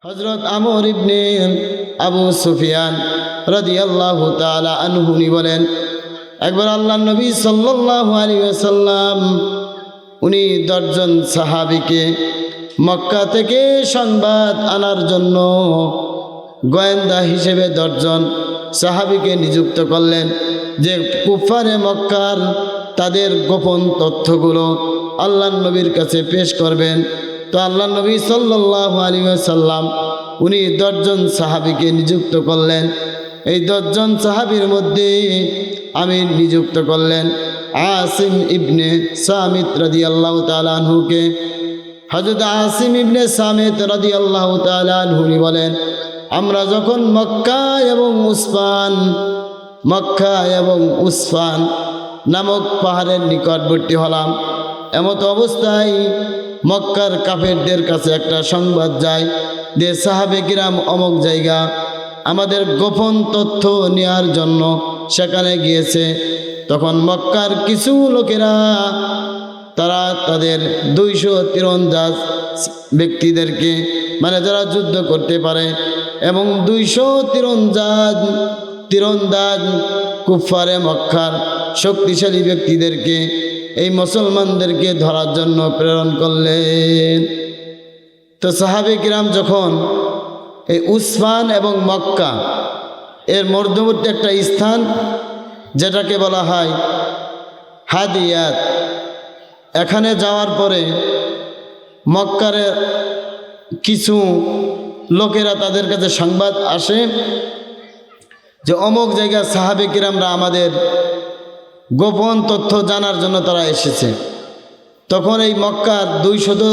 হযরত আমর ইবনে আবু সুফিয়ান রাদিয়াল্লাহু তাআলা আনহু বলেন, একবার আল্লাহর নবী সাল্লাল্লাহু আলাইহি ওয়াসাল্লাম উনি 10 জন সাহাবীকে মক্কা থেকে সংবাদ আনার জন্য গোয়েন্দা হিসেবে 10 জন সাহাবীকে নিযুক্ত করলেন, যে কুফারে মক্কার তাদের গোপন তথ্যগুলো আল্লাহর নবীর কাছে পেশ করবেন। তো আল্লাহর নবী সাল্লাল্লাহু আলাইহি ওয়াসাল্লাম উনি 10 জন সাহাবীকে নিযুক্ত করলেন। এই 10 জন সাহাবীর মধ্যে আমির নিযুক্ত করলেন আসিম ইবনে সামিত রাদিয়াল্লাহু তাআলা আনহুকে। হযরত আসিম ইবনে সামিত রাদিয়াল্লাহু তাআলা আনহু বলেন, আমরা যখন মক্কা এবং উসফান নামক পাহাড়ের নিকটবর্তী হলাম, এমত অবস্থায় মক্কার কাফেরদের কাছে একটা সংবাদ যায় যে সাহাবে কিরাম অমুক জায়গা আমাদের গোপন তথ্য নেওয়ার জন্য সেখানে গিয়েছে। তখন মক্কার কিছু লোকেরা তারা তাদের 200 তীরন্দাজ ব্যক্তিদেরকে, মানে যারা যুদ্ধ করতে পারে, এবং 200 তীরন্দাজ কুফারে মক্কার শক্তিশালী ব্যক্তিদেরকে এই মুসলমানদেরকে ধরার জন্য প্রেরণ করলেন। তো সাহাবে কিরাম যখন এই উসফান এবং মক্কা এর মধ্যবর্তী একটা স্থান যেটাকে বলা হয় হাদিয়াত, এখানে যাওয়ার পরে মক্কার কিছু লোকেরা তাদের কাছে সংবাদ আসে যে অমুক জায়গায় সাহাবে কিরামরা আমাদের গোপন তথ্য জানার জন্য তারা এসেছে। তখন এই মক্কার 200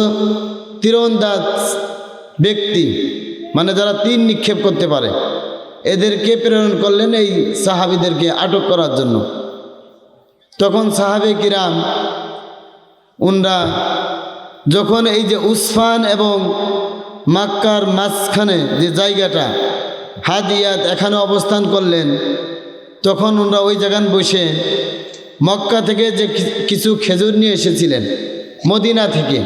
তীরন্দাজ ব্যক্তি, মানে যারা তীর নিক্ষেপ করতে পারে, এদেরকে প্রেরণ করলেন এই সাহাবীদেরকে আটক করার জন্য। তখন সাহাবে কিরাম উনরা যখন এই যে উসফান এবং মক্কার মাঝখানে যে জায়গাটা হাদিয়াত এখানে অবস্থান করলেন, তখন উনরা ওই জায়গায় বসে মক্কা থেকে যে কিছু খেজুর নিয়ে এসেছিলেন মদিনা থেকে,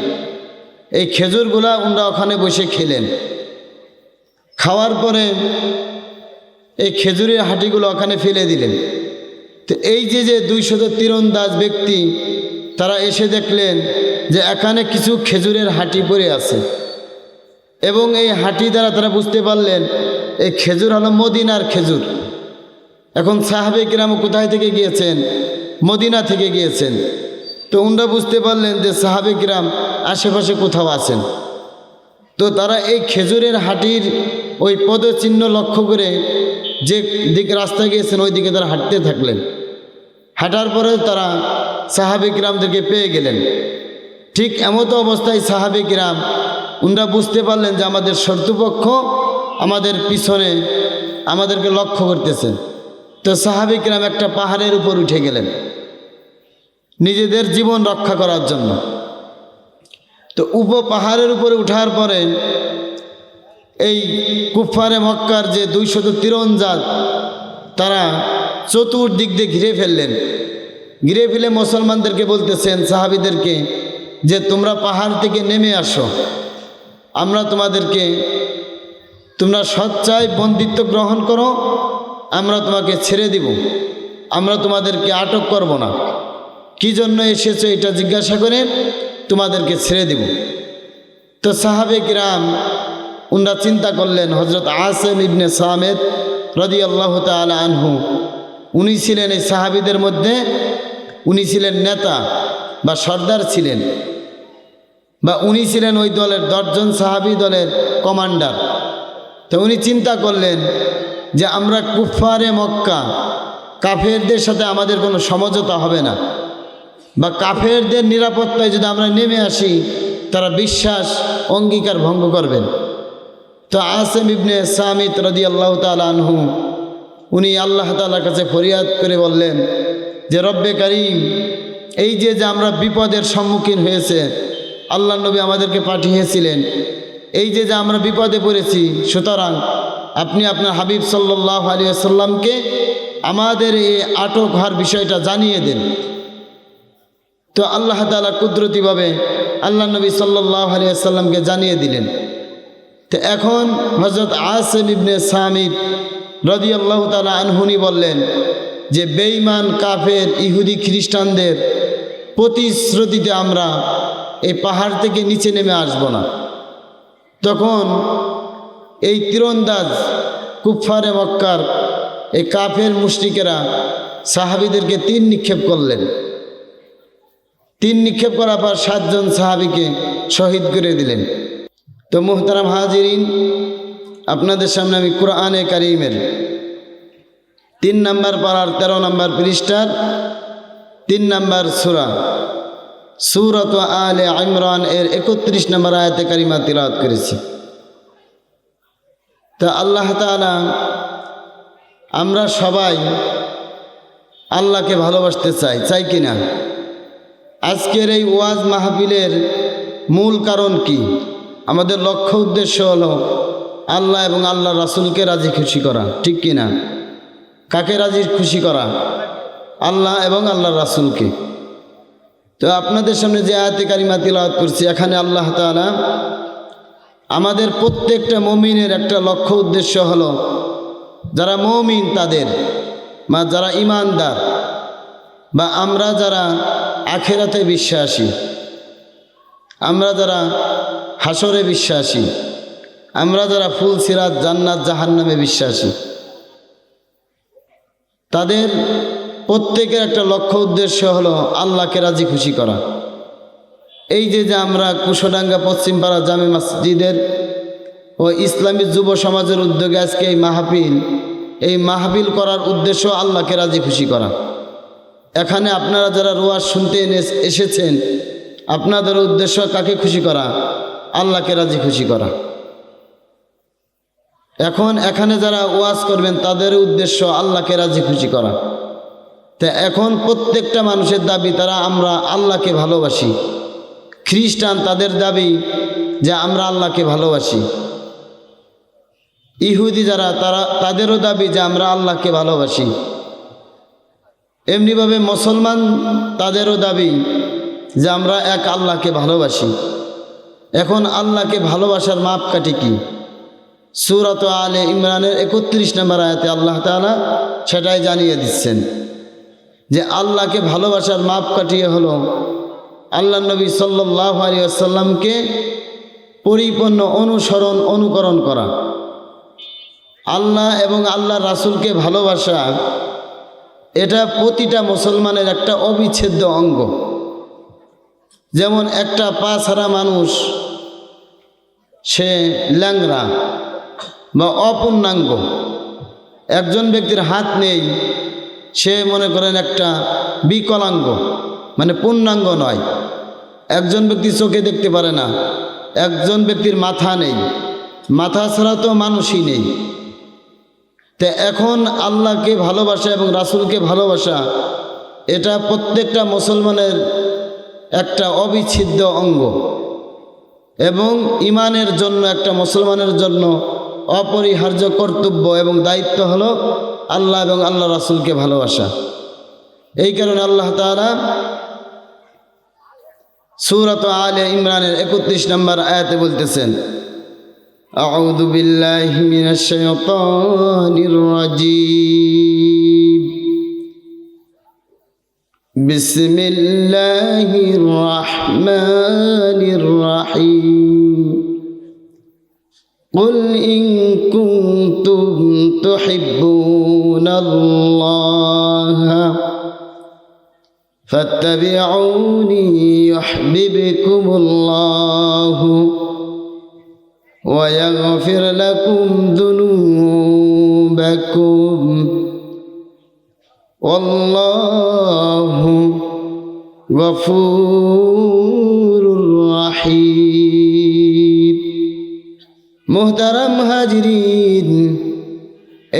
এই খেজুরগুলা উনরা ওখানে বসে খেলেন। খাওয়ার পরে এই খেজুরের হাঁটিগুলো ওখানে ফেলে দিলেন। তো এই যে 200 তীরন্দাজ ব্যক্তি তারা এসে দেখলেন যে এখানে কিছু খেজুরের হাঁটি পড়ে আছে, এবং এই হাঁটি দ্বারা তারা বুঝতে পারলেন এই খেজুর হলো মদিনার খেজুর। এখন সাহাবে কিরাম কোথায় থেকে গিয়েছেন? মদিনা থেকে গিয়েছেন। তো উনরা বুঝতে পারলেন যে সাহাবে কিরাম আশেপাশে কোথাও আছেন। তো তারা এই খেজুরের হাঁটির ওই পদচিহ্ন লক্ষ্য করে যে দিকে রাস্তায় গিয়েছেন ওই দিকে তারা হাঁটতে থাকলেন। হাঁটার পরে তারা সাহাবে কিরামদেরকে পেয়ে গেলেন। ঠিক এমতো অবস্থায় সাহাবে কিরাম উনরা বুঝতে পারলেন যে আমাদের শত্রুপক্ষ আমাদের পিছনে আমাদেরকে লক্ষ্য করতেছে। তো সাহাবে কিরাম একটা পাহাড়ের উপর উঠে গেলেন নিজেদের জীবন রক্ষা করার জন্য। তো পাহাড়ের উপরে উঠার পরে এই কুফারে মক্কার যে 200 তীরন্দাজ তারা চতুর্দিক দিয়ে ঘিরে ফেললেন। ঘিরে ফেলে মুসলমানদেরকে বলতেছেন সাহাবীদেরকে যে তোমরা পাহাড় থেকে নেমে আসো, আমরা তোমরা সচ্চায় বন্দিত্ব গ্রহণ করো, আমরা তোমাকে ছেড়ে দিব, আমরা তোমাদেরকে আটক করব না, কি জন্য এসেছো এটা জিজ্ঞাসা করে তোমাদেরকে ছেড়ে দিব। তো সাহাবে কিরাম উনরা চিন্তা করলেন, হযরত আসিম ইবনে সামিত রাদিয়াল্লাহু তাআলা আনহু উনি ছিলেন এই সাহাবীদের মধ্যে, উনি ছিলেন নেতা বা সর্দার ছিলেন, বা উনি ছিলেন ওই দলের 10 জন সাহাবী দলের কমান্ডার। তো উনি চিন্তা করলেন যে আমরা কুফারে মক্কা কাফেরদের সাথে আমাদের কোনো সমঝোতা হবে না, বা কাফেরদের নিরাপত্তায় যদি আমরা নেমে আসি তারা বিশ্বাস অঙ্গীকার ভঙ্গ করবেন। তো আসিম ইবনে সামিত রাদিয়াল্লাহু তাআলা আনহু উনি আল্লাহ তাআলার কাছে ফরিয়াদ করে বললেন যে রব্বে কারীম, এই যে আমরা বিপদের সম্মুখীন হয়েছে, আল্লাহ নবী আমাদেরকে পাঠিয়েছিলেন, এই যে আমরা বিপদে পড়েছি, সুতরাং আপনি আপনার হাবিব সাল্লাল্লাহু আলাইহি ওয়াসাল্লামকে আমাদের এই আটক হওয়ার বিষয়টা জানিয়ে দেন। তো আল্লাহ তাআলা কুদরতিভাবে আল্লাহ নবী সাল্লাল্লাহু আলাইহি ওয়াসাল্লামকে জানিয়ে দিলেন। তো এখন হযরত আসিম ইবনে সামিত রাদিয়াল্লাহু তাআলা আনহুনি বললেন যে বেঈমান কাফের ইহুদি খ্রিস্টানদের প্রতিশ্রুতিতে আমরা এই পাহাড় থেকে নিচে নেমে আসব না। তখন এই তীরন্দাজ কুফফারে মক্কার এই কাফের মুশরিকেরা সাহাবীদেরকে তীর নিক্ষেপ করলেন। তীর নিক্ষেপ করার পর 7 জন সাহাবীকে শহীদ করে দিলেন। তো মুহতারাম হাজিরিন, আপনাদের সামনে আমি কোরআনে কারীমের 3 নম্বর পারার 13 নম্বর পৃষ্ঠার 3 নম্বর সূরা আলে ইমরান এর 31 নম্বর আয়াতে কারিমা তিলাওয়াত করেছি। তা আল্লাহ তাআলা, আমরা সবাই আল্লাহকে ভালোবাসতে চাই কি না? আজকের এই ওয়াজ মাহফিলের মূল কারণ কি? আমাদের লক্ষ্য উদ্দেশ্য হলো আল্লাহ এবং আল্লাহ রাসূলকে রাজি খুশি করা, ঠিক কি না? কাকে রাজি খুশি করা? আল্লাহ এবং আল্লাহ রাসূলকে। তো আপনাদের সামনে যে আয়াতে কারিমা তিলাওয়াত করছি, এখানে আল্লাহ তাআলা আমাদের প্রত্যেকটা মুমিনের একটা লক্ষ্য উদ্দেশ্য হলো যারা মুমিন তাদের, বা যারা ঈমানদার, বা আমরা যারা আখিরাতে বিশ্বাসী, আমরা যারা হাসরে বিশ্বাসী, আমরা যারা ফুল সিরাত জান্নাত জাহান্নামে বিশ্বাসী, তাদের প্রত্যেকের একটা লক্ষ্য উদ্দেশ্য হলো আল্লাহকে রাজি খুশি করা। এই যে আমরা কুশডাঙ্গা পশ্চিমপাড়া জামে মসজিদের ও ইসলামী যুব সমাজের উদ্যোগে আজকে এই মাহফিল করার উদ্দেশ্য আল্লাহকে রাজি খুশি করা। এখানে আপনারা যারা ওয়াজ শুনতে এসেছেন, আপনাদের উদ্দেশ্য কাকে খুশি করা? আল্লাহকে রাজি খুশি করা। এখন এখানে যারা ওয়াজ করবেন তাদের উদ্দেশ্য আল্লাহকে রাজি খুশি করা। তা এখন প্রত্যেকটা মানুষের দাবি আমরা আল্লাহকে ভালোবাসি। খ্রিস্টান তাদের দাবি যে আমরা আল্লাহকে ভালোবাসি। ইহুদি যারা তাদেরও দাবি যে আমরা আল্লাহকে ভালোবাসি। এমনিভাবে মুসলমান তাদেরও দাবি যে আমরা এক আল্লাহকে ভালোবাসি। এখন আল্লাহকে ভালোবাসার মাপকাঠি কি? সূরা আলে ইমরানের 31 নম্বর আয়াতে আল্লাহ তাআলা সেটাই জানিয়ে দিচ্ছেন যে আল্লাহকে ভালোবাসার মাপকাঠি হলো আল্লাহ নবী সাল্লাল্লাহু আলাইহি ওয়াসাল্লামকে পরিপূর্ণ অনুকরণ করা। আল্লাহ এবং আল্লাহ রাসূলকে ভালোবাসা, এটা প্রতিটা মুসলমানের একটা অবিচ্ছেদ্য অঙ্গ। যেমন একটা পা ছাড়া মানুষ সে ল্যাংড়া বা অপূর্ণাঙ্গ। একজন ব্যক্তির হাত নেই, সে মনে করেন একটা বিকলাঙ্গ, মানে পূর্ণাঙ্গ নয়। একজন ব্যক্তি চোখে দেখতে পারে না, একজন ব্যক্তির মাথা নেই, মাথা ছাড়া তো মানুষই নেই। তো এখন আল্লাহকে ভালোবাসা এবং রাসূলকে ভালোবাসা, এটা প্রত্যেকটা মুসলমানের একটা অবিচ্ছেদ্য অঙ্গ, এবং ঈমানের জন্য একটা মুসলমানের জন্য অপরিহার্য কর্তব্য এবং দায়িত্ব হলো আল্লাহ এবং আল্লাহ রাসূলকে ভালোবাসা। এই কারণে আল্লাহ তাআলা সূরা আলে ইমরানের 31 নম্বর আয়াতে বলতেছেন, আউযু বিল্লাহি মিনাশ শাইতানির রাজীম, বিসমিল্লাহির রাহমানির রাহিম, قل إن كنتم تحبون الله فاتبعوني يحببكم الله ويغفر لكم ذنوبكم والله غفور رحيم। মুহতারাম হাজিরিন,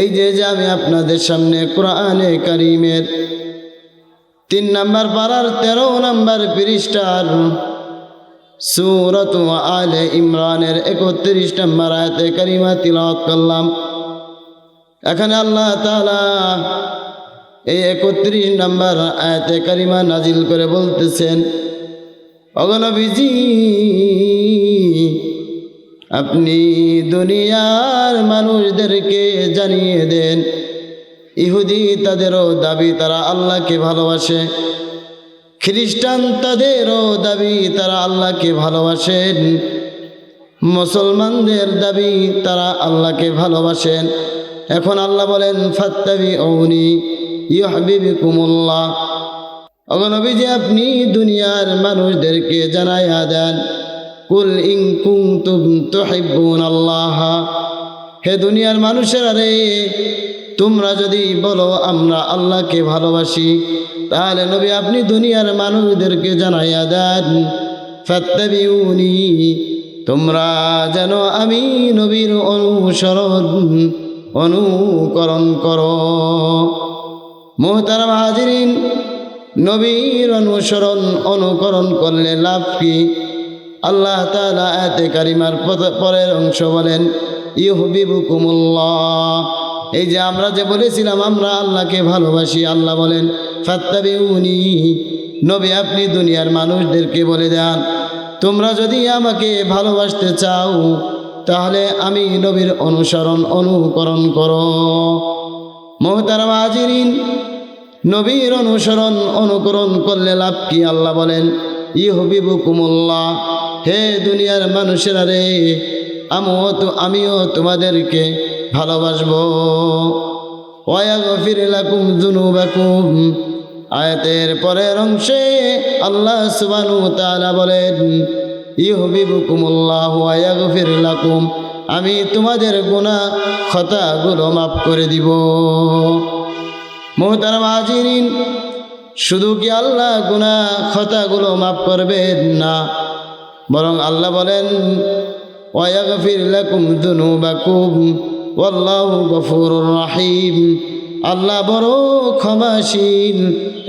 এই যে আমি আপনাদের সামনে কোরআনে কারীমের 3 নম্বর পারার 13 নম্বর পৃষ্ঠার সূরা আলে ইমরানের 31 নম্বর আয়াতে কারিমা তিলাওয়াত করলাম। এখানে আল্লাহ তাআলা এই 31 নম্বর আয়াতে কারিমা নাজিল করে বলতেছেন, ওগো নবীজি, আপনি দুনিয়ার মানুষদেরকে জানিয়ে দেন, ইহুদি তাদেরও দাবি তারা আল্লাহকে ভালোবাসে, খ্রিস্টান তাদেরও দাবি তারা আল্লাহকে ভালোবাসেন, মুসলমানদের দাবি তারা আল্লাহকে ভালোবাসেন। এখন আল্লাহ বলেন ফাত্তাবিউনি ইউহিব্বুকুমুল্লাহ। ওগো নবীজি, আপনি দুনিয়ার মানুষদেরকে জানাইয়া দেন, কুল ইন কুনতুম তুহিব্বুনাল্লাহ। হে দুনিয়ার মানুষেরা রে, তোমরা যদি বলো আমরা আল্লাহকে ভালোবাসি, তাহলে নবী আপনি দুনিয়ার মানুষদেরকে জানাইয়া দেন, ফাত্তাবিউনি, তোমরা যেন আমি নবীর অনুকরণ করো। মুহতারাম হাজিরিন, নবীর অনুকরণ করলে লাভ কি? আল্লাহ তাআলা আয়াতে কারিমার পরের অংশ বলেন ইউহিব্বুকুমুল্লাহ। এই যে আমরা যে বলেছিলাম আমরা আল্লাহকে ভালোবাসি, আল্লাহ বলেন ফাত্তাবিউনি, নবী আপনি দুনিয়ার মানুষদেরকে বলে দেন, তোমরা যদি আমাকে ভালোবাসতে চাও তাহলে আমি নবীর অনুকরণ করো। মুহতারাম হাজিরিন, নবীর অনুকরণ করলে লাভ কি? আল্লাহ বলেন ইউহিব্বুকুমুল্লাহ। হে দুনিয়ার মানুষেরা রে, আমিও তোমাদেরকে ভালোবাসবো। ওয়াগফির লাকুম যুনুবাকুম। আয়াতের পরের অংশে আল্লাহ সুবহানাহু ওয়া তাআলা বলেন ইউহিব্বুকুমুল্লাহ ওয়া ইয়াগফির লাকুম, আমি তোমাদের গুনাহ খাতাগুলো মাফ করে দিব। মুহতারাম হাজিরিন, শুধু কি আল্লাহ গুনাহ খাতাগুলো মাফ করবেন না, বরং আল্লাহ বলেন ওয়া ইয়াগফির লাকুম যুনুবাকুম ওয়াল্লাহু গফুরুর রহিম। আল্লাহ বড় ক্ষমাশীল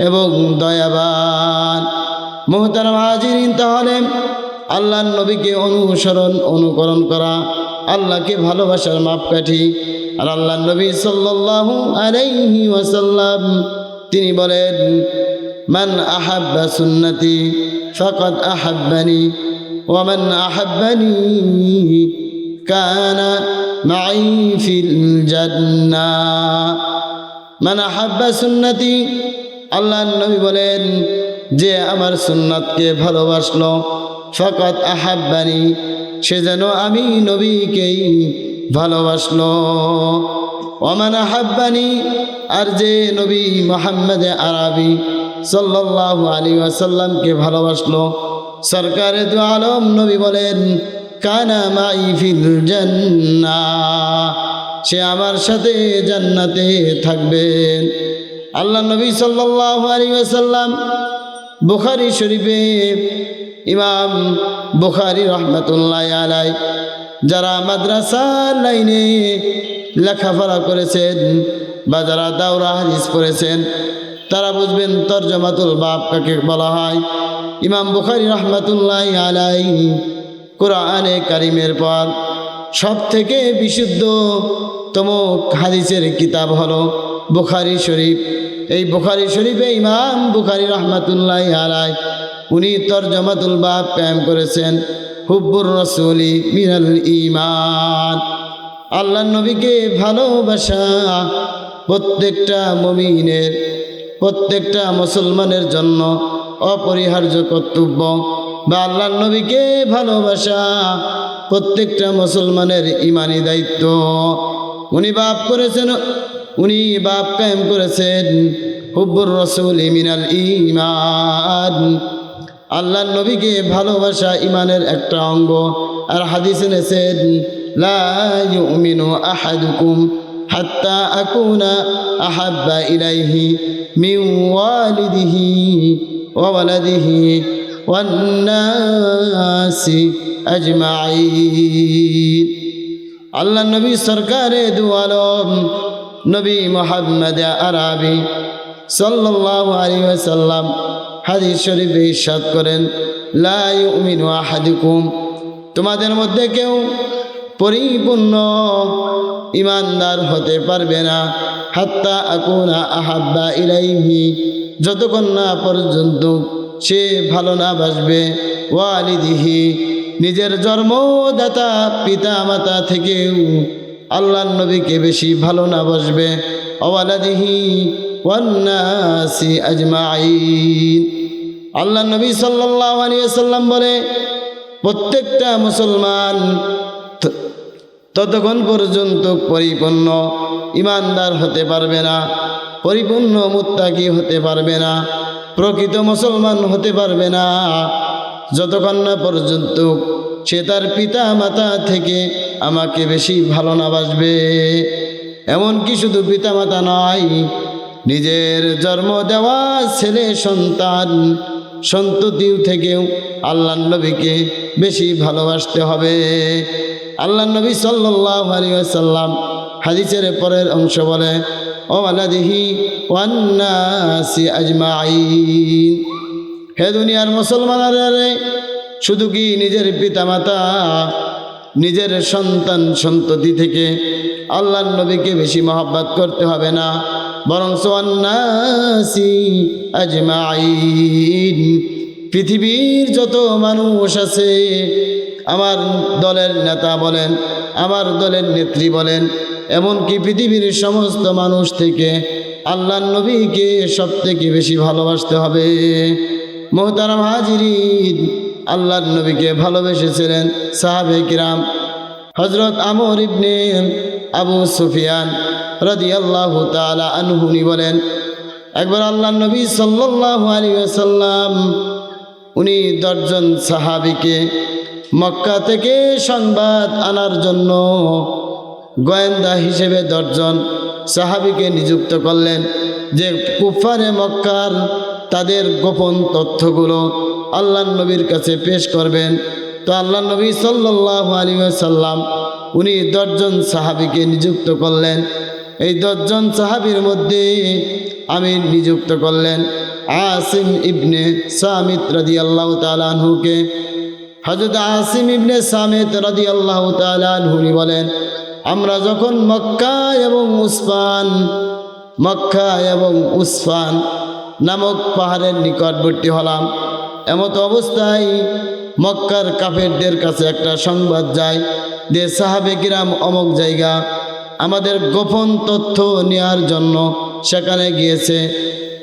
এবং দয়াবান। মুহতারাম হাজিরিন, তাহলে আল্লাহর নবীকে অনুকরণ করা আল্লাহকে ভালোবাসার মাপকাঠি। আর আল্লাহর নবী সাল্লাল্লাহু আলাইহি ওয়াসাল্লাম তিনি বলেন মান আহাব্বা সুন্নতি ফাকাদ আহাব্বানি ওয়া মান আহাব্বানি কানা মাই ফিল জান্নাহ। মান আহাব্বা সুন্নতি, আল্লাহর নবী বলেন যে আমার সুন্নাতকে ভালোবাসলো, ফাকাদ আহাব্বানি, সে যেন আমি নবীকেই ভালোবাসলো। ওয়া মান আহাব্বানি, আর যে নবী মুহাম্মদ আরবি সাল্লাল্লাহু আলাইহি ওয়াসাল্লামকে ভালোবাসলো, সরকারে দু আলম নবী বলেন কানা মাই ফিল জান্নাহ, সে আমার সাথে জান্নাতে থাকবেন। আল্লাহ নবী সাল্লাল্লাহু আলাইহি ওয়াসাল্লাম বুখারী শরীফে, ইমাম বুখারী রাহমাতুল্লাহি আলাইহি যারা মাদ্রাসার লাইনে লেখাপড়া করেছেন বা যারা দাওরা হাদিস পড়েছেন তারা বুঝবেন তরজমাতুল বাব কাকে বলা হয়। ইমাম বুখারী রাহমাতুল্লাহি আলাইহি কোরআনে কারিমের পর সব থেকে বিশুদ্ধতম হাদিসের কিতাব হলো বুখারী শরীফ। এই বুখারী শরীফে ইমাম বুখারী রাহমাতুল্লাহি আলাইহি উনি তরজমাতুল বাব কায়েম করেছেন হুব্বুর রাসূলি মিনাল ঈমান। আল্লাহর নবীকে ভালোবাসা প্রত্যেকটা মুমিনের, প্রত্যেকটা মুসলমানের জন্য অপরিহার্য কর্তব্য। বা আল্লাহর নবীকে ভালোবাসা প্রত্যেকটা মুসলমানের ঈমানি দায়িত্ব। উনি বাপ কায়েম করেছেন হুব্বুর রাসূলি মিনাল ঈমান। আল্লাহর নবীকে ভালোবাসা ঈমানের একটা অঙ্গ। আর হাদিসে এনেছেন লা ইউমিনু আহাদুকুম হাত্তা আকুনা আহাব্বা ইলাইহি মিন ওয়ালিদিহি ওয়া ওয়ালাদিহি ওয়ান নাসি আজমাইন। আল্লাহর নবী সরকারে দু আলম নবী মুহাম্মদ আরবি সাল্লাল্লাহু আলাইহি ওয়াসাল্লাম হাদিস শরীফে ইরশাদ করেন লা ইউমিনু আহাদুকুম, তোমাদের মধ্যে কেউ পরিপূর্ণ ইমানদার হতে পারবে না হাত্তা আকুনা আহাব্বা ইলাইহি, যতক্ষণ না পর্যন্ত সে ভালো না বাসবে ওয়ালিদিহি, নিজের জন্মদাতা পিতা মাতা থেকেও আল্লাহর নবীকে বেশি ভালো না বসবে ওয়ালাদিহি ওয়ান্নাসি আজমাইন। আল্লাহর নবী সাল্লাল্লাহু আলাইহি ওয়াসাল্লাম বলে, প্রত্যেকটা মুসলমান ততক্ষণ পর্যন্ত পরিপূর্ণ ইমানদার হতে পারবে না, পরিপূর্ণ মুত্তাকি হতে পারবে না, প্রকৃত মুসলমান হতে পারবে না, যতক্ষণ না পর্যন্ত সে তার পিতা মাতা থেকে আমাকে বেশি ভালো না বাসবে। এমনকি শুধু পিতা মাতা নয়, নিজের জন্ম দেওয়া ছেলে সন্তান সন্ততিও থেকেও আল্লাহর নবীকে বেশি ভালোবাসতে হবে। আল্লাহর নবী সাল্লাল্লাহু আলাইহি ওয়াসাল্লাম হাদিসের পরের অংশ বলে, ওয়ালাদিহি ওয়ান্নাসি আজমাইন। হে দুনিয়ার মুসলমানেরা, শুধু কি নিজের পিতামাতা নিজের সন্তান সন্ততি থেকে আল্লাহর নবীকে বেশি মহব্বত করতে হবে না, বরং ওয়ান্নাসি আজমাইন, পৃথিবীর যত মানুষ আছে, আমার দলের নেতা বলেন, আমার দলের নেত্রী বলেন, এমনকি পৃথিবীর সমস্ত মানুষ থেকে আল্লাহর নবীকে সব থেকে বেশি ভালোবাসতে হবে। মুহতারাম হাজিরিন, আল্লাহর নবীকে ভালোবেসেছিলেন সাহাবে কিরাম। হযরত আমর ইবনে আবু সুফিয়ান রাদিয়াল্লাহু তাআলা আনহু বলেন, একবার আল্লাহর নবী সাল্লাল্লাহু আলাইহি ওয়াসাল্লাম উনি 10 জন সাহাবীকে মক্কা থেকে সংবাদ আনার জন্য গোয়েন্দা হিসেবে 10 জন সাহাবীকে নিযুক্ত করলেন, যে কুফারে মক্কার তাদের গোপন তথ্যগুলো আল্লাহর নবীর কাছে পেশ করবেন। তো আল্লাহর নবী সাল্লাল্লাহু আলাইহি ওয়াসাল্লাম উনি 10 জন সাহাবীকে নিযুক্ত করলেন। এই 10 জন সাহাবীর মধ্যে আমির নিযুক্ত করলেন আসিম ইবনে সামিত রাদিয়াল্লাহু তাআলা আনহুকে। হযরত আসিম ইবনে সামিত রাদিয়াল্লাহু তাআলা আনহু বলেন, আমরা যখন মক্কা এবং উসফান নামক পাহাড়ের নিকটবর্তী হলাম, এমত অবস্থায় মক্কার কাফেরদের কাছে একটা সংবাদ যায় যে সাহাবে কিরাম অমুক জায়গা আমাদের গোপন তথ্য নেওয়ার জন্য সেখানে গিয়েছে।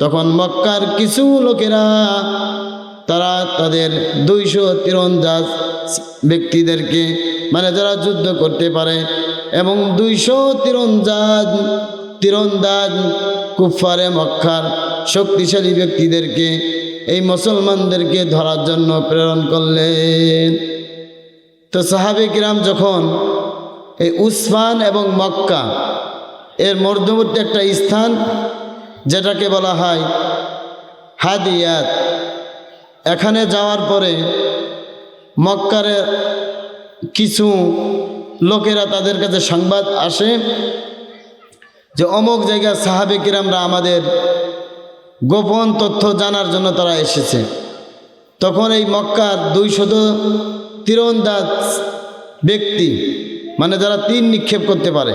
তখন মক্কার কিছু লোকেরা তারা তাদের 200 তীরন্দাজ ব্যক্তিদেরকে, মানে যারা যুদ্ধ করতে পারে, এবং 200 তীরন্দাজ কুফারে মক্কার শক্তিশালী ব্যক্তিদেরকে এই মুসলমানদেরকে ধরার জন্য প্রেরণ করলেন। তো সাহাবে কিরাম যখন এই উসফান এবং মক্কা এর মধ্যবর্তী একটা স্থান যেটাকে বলা হয় হাদিয়াত, এখানে যাওয়ার পরে মক্কার কিছু লোকেরা তাদের কাছে সংবাদ আসে যে অমুক জায়গায় সাহাবে কিরামরা আমাদের গোপন তথ্য জানার জন্য তারা এসেছে। তখন এই মক্কার 200 তীরন্দাজ ব্যক্তি, মানে যারা তীর নিক্ষেপ করতে পারে,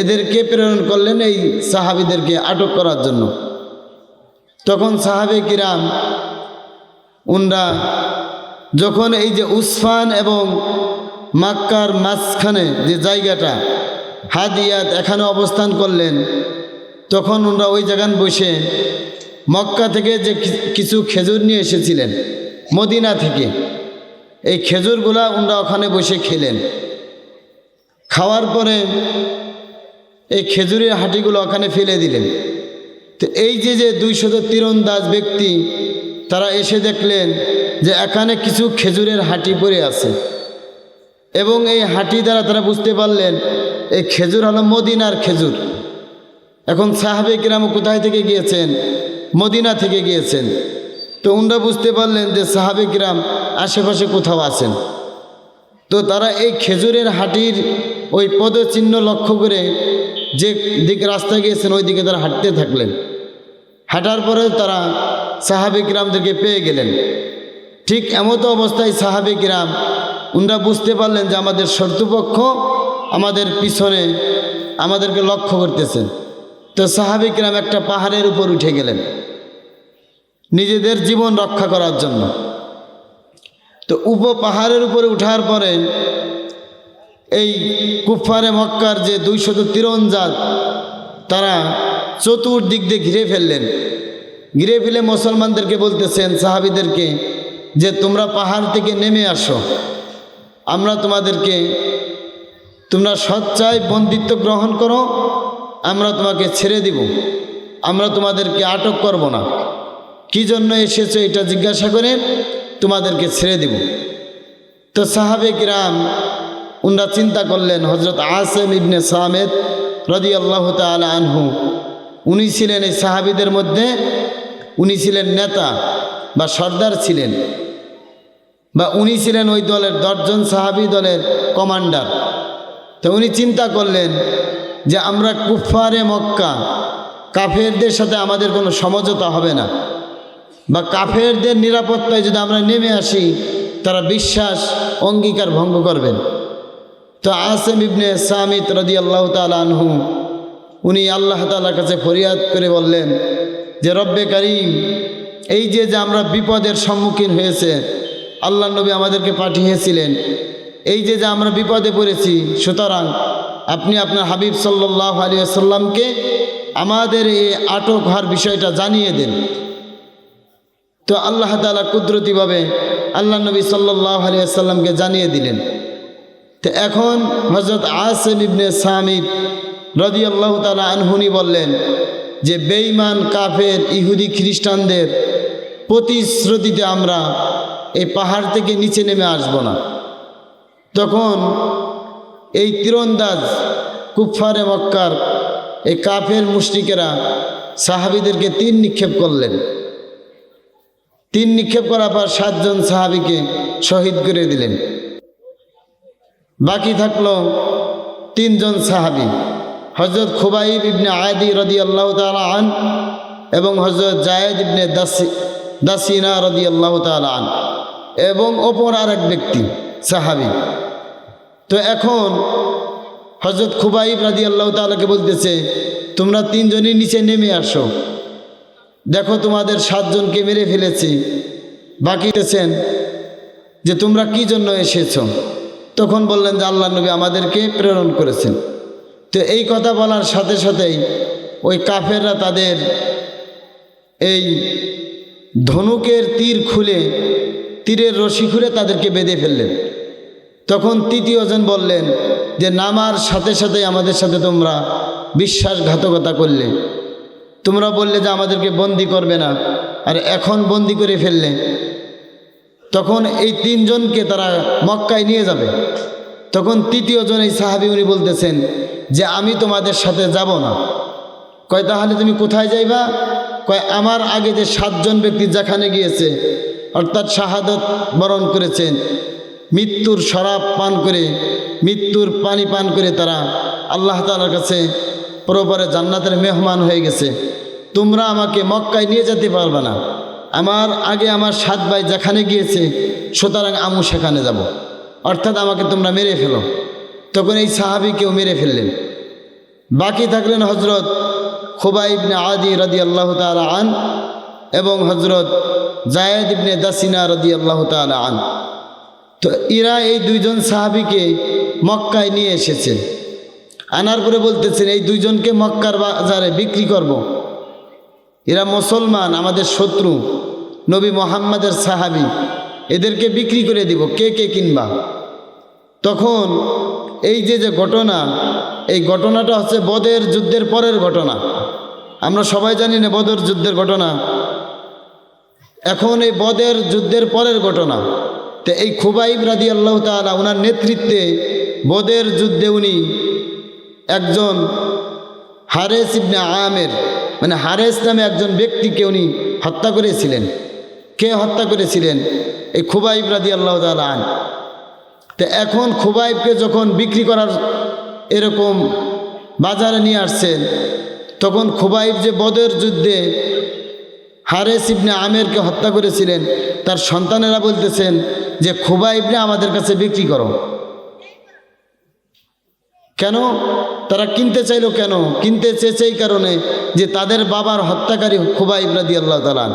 এদেরকে প্রেরণ করলেন এই সাহাবীদেরকে আটক করার জন্য। তখন সাহাবে কিরাম উনরা যখন এই যে উসফান এবং মক্কার মাঝখানে যে জায়গাটা হাদিয়াত এখানে অবস্থান করলেন, তখন ওনারা ওই জায়গায় বসে মক্কা থেকে যে কিছু খেজুর নিয়ে এসেছিলেন মদিনা থেকে, এই খেজুরগুলা ওনারা ওখানে বসে খেলেন। খাওয়ার পরে এই খেজুরের হাঁটিগুলো ওখানে ফেলে দিলেন। তো এই যে 200 তীরন্দাজ ব্যক্তি তারা এসে দেখলেন যে এখানে কিছু খেজুরের হাঁটি পড়ে আছে, এবং এই হাঁটি দ্বারা তারা বুঝতে পারলেন এই খেজুর হলো মদিনার খেজুর। এখন সাহাবে কিরাম কোথায় থেকে গিয়েছেন? মদিনা থেকে গিয়েছেন। তো ওনারা বুঝতে পারলেন যে সাহাবে কিরাম আশেপাশে কোথাও আছেন। তো তারা এই খেজুরের হাঁটির ওই পদচিহ্ন লক্ষ্য করে যে দিকে রাস্তায় গিয়েছেন ওই দিকে তারা হাঁটতে থাকলেন। হাঁটার পরে তারা সাহাবে কিরামদেরকে পেয়ে গেলেন। ঠিক এমতো অবস্থায় সাহাবে কিরাম ওনারা বুঝতে পারলেন যে আমাদের শত্রুপক্ষ আমাদের পিছনে আমাদেরকে লক্ষ্য করতেছেন। তো সাহাবে কিরাম একটা পাহাড়ের উপর উঠে গেলেন নিজেদের জীবন রক্ষা করার জন্য। তো পাহাড়ের উপরে উঠার পরে এই কুফারে মক্কার যে 200 তীরন্দাজ তারা চতুর্দিক দিয়ে ঘিরে ফেললেন। ঘিরে ফেলে মুসলমানদেরকে বলতেছেন, সাহাবীদেরকে, যে তোমরা পাহাড় থেকে নেমে আসো, আমরা তোমরা সচ্চায় বন্দিত্ব গ্রহণ করো, আমরা তোমাকে ছেড়ে দিব, আমরা তোমাদেরকে আটক করব না, কি জন্য এসেছো এটা জিজ্ঞাসা করে তোমাদেরকে ছেড়ে দিব। তো সাহাবে কিরাম উনারা চিন্তা করলেন, হযরত আসিম ইবনে সামেদ রাদিয়াল্লাহু তাআলা আনহু, উনি ছিলেন এই সাহাবীদের মধ্যে, উনি ছিলেন নেতা বা সর্দার ছিলেন, বা উনি ছিলেন ওই দলের 10 জন সাহাবী দলের কমান্ডার। তো উনি চিন্তা করলেন যে আমরা কুফারে মক্কা, কাফেরদের সাথে আমাদের কোনো সমঝোতা হবে না, বা কাফেরদের নিরাপত্তায় যদি আমরা নেমে আসি তারা বিশ্বাস অঙ্গীকার ভঙ্গ করবেন। তো আসিম ইবনে সামিত রাদিয়াল্লাহু তাআলা আনহু উনি আল্লাহ তাআলার কাছে ফরিয়াদ করে বললেন যে রব্বে কারীম, এই যে আমরা বিপদের সম্মুখীন হয়েছে, আল্লাহ নবী আমাদেরকে পাঠিয়েছিলেন, এই যে আমরা বিপদে পড়েছি, সুতরাং আপনি আপনার হাবিব সাল্লাল্লাহু আলাইহি ওয়াসাল্লামকে আমাদের এই আটক হওয়ার বিষয়টা জানিয়ে দেন। তো আল্লাহ তাআলা কুদরতিভাবে আল্লাহ নবী সাল্লাল্লাহু আলাইহি ওয়াসাল্লামকে জানিয়ে দিলেন। তো এখন হযরত আসিম ইবনে সামিত রাদিয়াল্লাহু তাআলা আনহুনি বললেন যে বেঈমান কাফের ইহুদি খ্রিস্টানদের প্রতিশ্রুতিতে আমরা এই পাহাড় থেকে নিচে নেমে আসব না। তখন এই তীরন্দাজ কুফারে মক্কার এই কাফের মুশরিকেরা সাহাবীদেরকে তীর নিক্ষেপ করলেন। তীর নিক্ষেপ করার পর 7 জন সাহাবীকে শহীদ করে দিলেন। বাকি থাকলো 3 জন সাহাবী, হযরত খুবাইব ইবনে আদি রাদিয়াল্লাহু তাআলা আন এবং হযরত যায়েদ ইবনে দাসিনা রাদিয়াল্লাহু তাআলা আন, এবং অপর আরেক ব্যক্তি সাহাবী। তো এখন হযরত খুবাইব রাদিয়াল্লাহু তাআলাকে বলতেছে, তোমরা 3 জনই নিচে নেমে আসো, দেখো তোমাদের 7 জনকে মেরে ফেলেছি, বাকি আছেন যে তোমরা কি জন্য এসেছো। তখন বললেন যে আল্লাহ নবী আমাদেরকে প্রেরণ করেছেন। তো এই কথা বলার সাথে সাথেই ওই কাফেররা তাদের এই ধনুকের তীর খুলে, তীরের রশি খুলে তাদেরকে বেঁধে ফেললেন। তখন 3য় জন বললেন যে নামার সাথে সাথেই আমাদের সাথে তোমরা বিশ্বাসঘাতকতা করলে, তোমরা বললে যে আমাদেরকে বন্দি করবে না, আর এখন বন্দি করে ফেললে। তখন এই 3 জনকে তারা মক্কায় নিয়ে যাবে। তখন 3য় জন এই সাহাবী উনি বলতেছেন যে আমি তোমাদের সাথে যাব না। কয় তাহলে তুমি কোথায় যাইবা? কয় আমার আগে যে 7 জন ব্যক্তি যেখানে গিয়েছে, অর্থাৎ শাহাদত বরণ করেছেন, মৃত্যুর শরাব পান করে, মৃত্যুর পানি পান করে তারা আল্লাহ তাআলার কাছে পরপরে জান্নাতের মেহমান হয়ে গেছে, তোমরা আমাকে মক্কায় নিয়ে যেতে পারবে না। আমার আগে আমার 7 ভাই যেখানে গিয়েছে, সুতরাং আমি সেখানে যাব, অর্থাৎ আমাকে তোমরা মেরে ফেলো। তখন এই সাহাবীকেও মেরে ফেললেন। বাকি থাকলেন হযরত খুবাইব ইবনে আদি রাদিয়াল্লাহু তাআলা আন এবং হযরত যায়েদ ইবনে দাসিনা রাদিয়াল্লাহু তাআলা আন। তো এরা এই 2 জন সাহাবীকে মক্কায় নিয়ে এসেছে। আনার পরে বলতেছেন এই 2 জনকে মক্কার বাজারে বিক্রি করব। এরা মুসলমান, আমাদের শত্রু, নবী মুহাম্মাদের সাহাবী, এদেরকে বিক্রি করে দিব, কে কে কিনবা। তখন এই যে ঘটনা, এই ঘটনাটা হচ্ছে বদর যুদ্ধের পরের ঘটনা। আমরা সবাই জানি না বদর যুদ্ধের ঘটনা, এখন এই বদর যুদ্ধের পরের ঘটনা। তো এই খুবাইব রাদিয়াল্লাহু তাআলা ওনার নেতৃত্বে বদর যুদ্ধে উনি একজন হারেস ইবনে আমের, মানে হারেস নামে একজন ব্যক্তিকে উনি হত্যা করেছিলেন। কে হত্যা করেছিলেন? এই খুবাইব রাদিয়াল্লাহু তাআলা আন। তো এখন খুবাইবকে যখন বিক্রি করার এরকম বাজারে নিয়ে আসছেন, তখন খুবাইব যে বদর যুদ্ধে হারেস ইবনে আমেরকে হত্যা করেছিলেন, তার সন্তানেরা বলতেছেন যে খুবাইবকে আমাদের কাছে বিক্রি করো। কেন তারা কিনতে চাইলো? কেন কিনতে চেয়েছে? এই কারণে যে তাদের বাবার হত্যাকারী খুবাইব রাদিয়াল্লাহু তাআলা,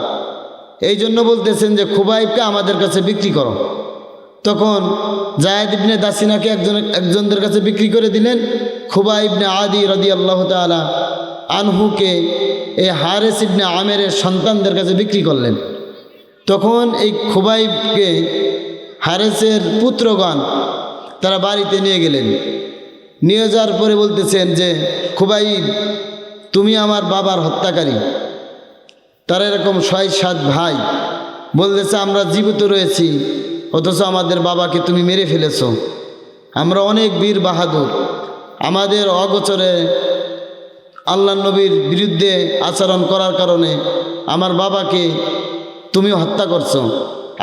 এই জন্য বলতেছেন যে খুবাইবকে আমাদের কাছে বিক্রি করো। তখন জায়েদ ইবনে দাসিনাকে একজনদের কাছে বিক্রি করে দিলেন। খুবাইব ইবনে আদি রাদিয়াল্লাহু তাআলা আনহুকে এই হারেস ইবনে আমেরের সন্তানদের কাছে বিক্রি করলেন। তখন এই খুবাইবকে হারেসের পুত্রগণ তারা বাড়িতে নিয়ে গেলেন। নিয়ে যাওয়ার পরে বলতেছেন যে খুবাইব, তুমি আমার বাবার হত্যাকারী। তারা এরকম 6-7 ভাই বলতেছে, আমরা জীবিত রয়েছি অথচ আমাদের বাবাকে তুমি মেরে ফেলেছ। আমরা অনেক বীর বাহাদুর, আমাদের অগোচরে আল্লাহ নবীর বিরুদ্ধে আচরণ করার কারণে আমার বাবাকে তুমি হত্যা করছো,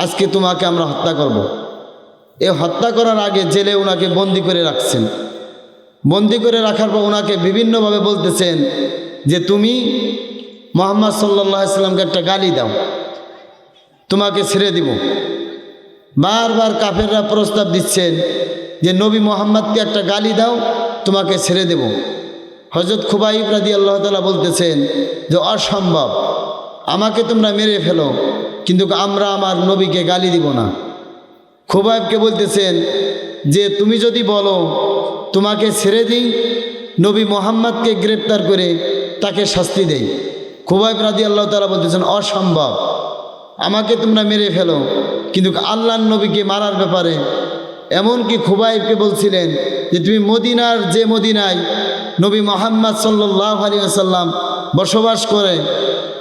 আজকে তোমাকে আমরা হত্যা করব। এই হত্যা করার আগে জেলে ওনাকে বন্দি করে রাখছেন। বন্দি করে রাখার পর ওনাকে বিভিন্নভাবে বলতেছেন যে তুমি মুহাম্মদ সাল্লাল্লাহু আলাইহি সাল্লামকে একটা গালি দাও, তোমাকে ছেড়ে দিব। বারবার কাফেররা প্রস্তাব দিচ্ছেন যে নবী মুহাম্মদকে একটা গালি দাও, তোমাকে ছেড়ে দেব। হযরত খুবাইব রাদিয়াল্লাহু তাআলা বলতেছেন যে অসম্ভব, আমাকে তোমরা মেরে ফেলো কিন্তু আমরা আমার নবীকে গালি দিব না। খুবাইবকে বলতেছেন যে তুমি যদি বলো তোমাকে ছেড়ে দিই, নবী মুহাম্মদকে গ্রেপ্তার করে তাকে শাস্তি দেই। খুবাইব রাদিয়াল্লাহু তাআলা বলতেছেন অসম্ভব, আমাকে তোমরা মেরে ফেলো কিন্তু আল্লাহর নবীকে মারার ব্যাপারে। এমনকি খুবাইবকে বলছিলেন যে তুমি মদিনার যে মদিনায় নবী মুহাম্মদ সাল্লাল্লাহু আলাইহি ওয়াসাল্লাম বসবাস করে